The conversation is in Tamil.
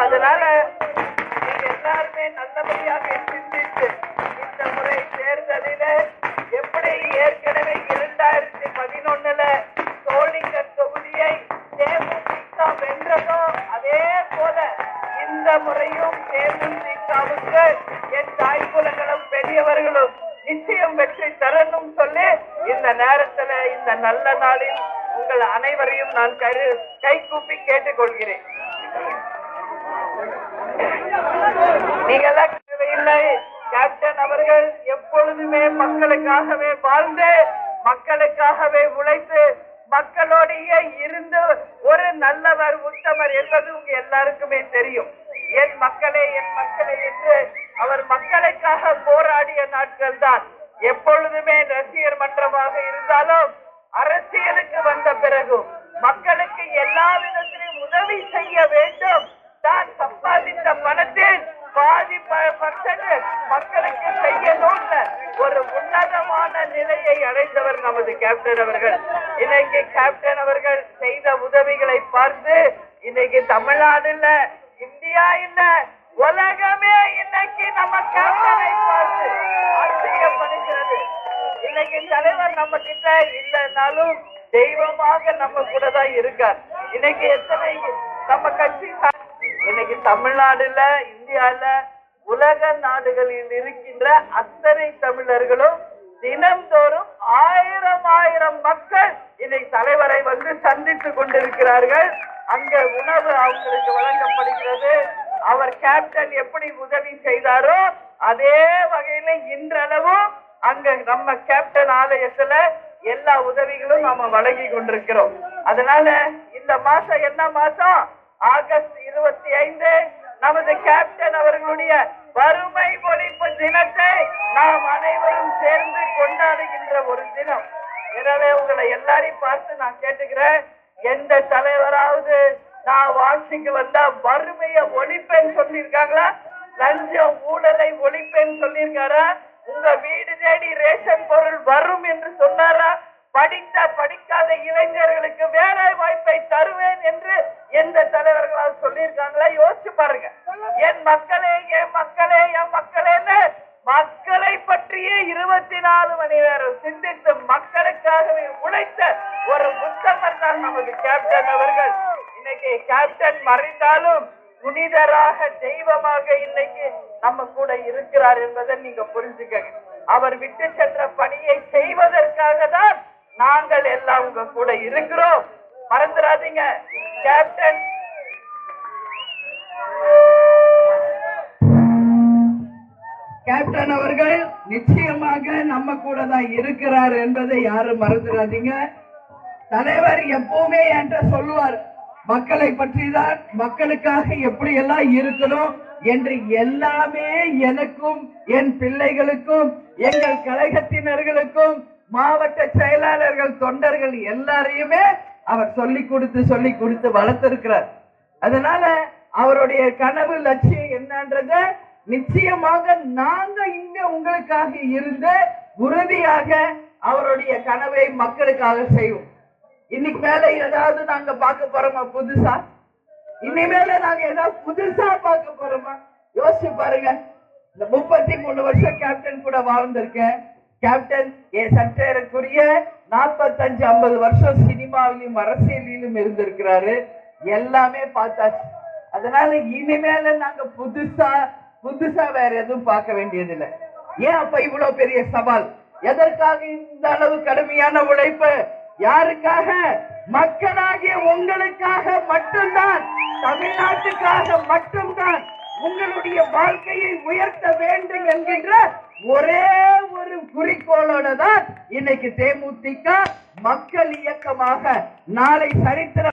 அதனால எல்லாருமே நல்லபடியாக சிந்தித்து இந்த முறை தேர்தலில எப்படி ஏற்கனவே 2011 சோளிங்கர் தொகுதியை தேமுதிக வென்றதோ அதே போல இந்த முறையும் தேமுதிகவுக்கு என் தாய்குலங்களும் பெரியவர்களும் நிச்சயம் வெற்றி தரணும் சொல்லி இந்த நேரத்துல இந்த நல்ல நாளில் உங்கள் அனைவரையும் நான் கை கூப்பி கேட்டுக்கொள்கிறேன். நீங்களாம் இல்லை, கேப்டன் அவர்கள் எப்பொழுதுமே மக்களுக்காகவே வாழ்ந்து மக்களுக்காகவே உழைத்து மக்களோடையே இருந்து ஒரு நல்லவர் உத்தமர் என்பது உங்க எல்லாருக்குமே தெரியும். என் மக்களே என்று அவர் மக்களுக்காக போராடிய நாட்கள் தான். எப்பொழுதுமே ரசிகர் மன்றமாக இருந்தாலும் அரசியலுக்கு வந்த பிறகும் மக்களுக்கு எல்லா விதத்திலும் உதவி செய்ய வேண்டும். தான் சம்பாதித்த பணத்தில் பாதி மக்களுக்கு செய்யணும் ஒரு உன்னதமான நிலையை அடைந்தவர் நமது கேப்டன் அவர்கள். இன்னைக்கு கேப்டன் அவர்கள் செய்த உதவிகளை பார்த்து இன்னைக்கு தமிழ்நாடு இல்ல, இந்தியா இல்ல, உலகமே இன்னைக்கு நம்ம கேப்டனை பார்த்து ஆச்சரியப்படுகிறது. இன்னைக்கு தலைவர் நம்ம கிட்ட இல்லைன்னாலும் தெய்வமாக நம்ம கூட தான் இருக்கார். இன்னைக்கு எத்தனை நம்ம கட்சி இன்னைக்கு தமிழ்நாடுல, இந்தியால, உலக நாடுகளில் இருக்கின்ற அத்தனை தமிழர்களும் தினந்தோறும் ஆயிரம் மக்கள் இன்னைக்கு தலைவரை வந்து சந்தித்துக் கொண்டிருக்கிறார்கள். அங்க உணவு அவங்களுக்கு வழங்கப்படுகிறது. அவர் கேப்டன் எப்படி உதவி செய்தாரோ அதே வகையில இன்றளவும் அங்க நம்ம கேப்டன் ஆலயத்துல எல்லா உதவிகளும் நாம வழங்கி கொண்டிருக்கிறோம். அதனால இந்த மாசம் என்ன மாசம்? ஆகஸ்ட் 25 நமது கேப்டன் அவர்களுடைய வறுமை ஒழிப்பு தினத்தை நாம் அனைவரும் சேர்ந்து கொண்டாடுகின்ற ஒரு தினம். எனவே உங்களை எல்லாரையும் பார்த்து நான் கேட்டுக்கிறேன், எந்த தலைவராவது நான் ஆட்சிக்கு வந்தா வறுமையை ஒழிப்பேன்னு சொல்லியிருக்காங்களா? லஞ்சம் ஊழலை ஒழிப்பேன்னு சொல்லியிருக்காரா? உங்க வீடு தேடி ரேஷன் பொருள் வரும் என்று சொன்னாரா? படிக்காத இளைஞர்களுக்கு வேலை வாய்ப்பை தருவேன் என்று எந்த தலைவர்களால் சொல்லியிருக்காங்களா? யோசிச்சு பாருங்க. என் மக்களே மக்களை பற்றியே 24 மணி நேரம் சிந்தித்து மக்களுக்காகவே உழைத்த ஒரு உத்தமர் தான் நமது கேப்டன் அவர்கள். இன்னைக்கு கேப்டன் மறைந்தாலும் புனிதராக தெய்வமாக இன்னைக்கு நம்ம கூட இருக்கிறார் என்பதை நீங்க புரிஞ்சுக்கங்க. அவர் விட்டு சென்ற பணியை செய்வதற்காக தான் நாங்கள் எல்லாம் உங்க கூட இருக்கிறோம். மறந்துடாதீங்க, கேப்டன் அவர்கள் நிச்சயமாக நம்ம கூட தான் இருக்கிறார் என்பதை யாரும் மறந்துடாதீங்க. தலைவர் எப்பவுமே என்கிட்ட சொல்லுவார், மக்களை பற்றி தான், மக்களுக்காக எப்படி எல்லாம் இருக்கணும் என்று எல்லாமே எனக்கும் என் பிள்ளைகளுக்கும் எங்கள் கழகத்தினர்களுக்கும் மாவட்ட செயலாளர்கள் தொண்டர்கள் எல்லாரையுமே அவர் சொல்லி கொடுத்து வளர்த்திருக்கிறார். அதனால அவருடைய கனவு லட்சியம் என்னன்றத நிச்சயமாக நாங்க இங்க உங்களுக்காக இருந்து உறுதியாக அவருடைய கனவை மக்களுக்காக செய்வோம். இன்னைக்கு மேல ஏதாவது நாங்க பார்க்க போறோமா புதுசா? இனிமேல நாங்க ஏதாவது புதுசா பார்க்க போறோமா? யோசிச்சு பாருங்க. இந்த 33 வருஷம் கேப்டன் கூட வாழ்ந்திருக்கேன். கேப்டன் சற்றேறக்குரிய 45-50 வருஷம் சினிமாவிலும் அரசியலிலும் இருந்திருக்கிறாரு. எல்லாமே பார்த்தாச்சு. அதனால இனிமேல நாங்க புதுசா வேற எதுவும் பார்க்க வேண்டியதில்லை. ஏன் அப்ப இவ்வளவு பெரிய சவால்? எதற்காக இந்த அளவு கடுமையான உழைப்பு? யாருக்காக? மக்களாகிய உங்களுக்காக மட்டும்தான், தமிழ்நாட்டுக்காக மட்டும்தான். உங்களுடைய வாழ்க்கையை உயர்த்த வேண்டும் என்கின்ற ஒரே ஒரு குறிக்கோளோட தான் இன்னைக்கு தேமுதிக மக்கள் இயக்கமாக நாளை சரித்திர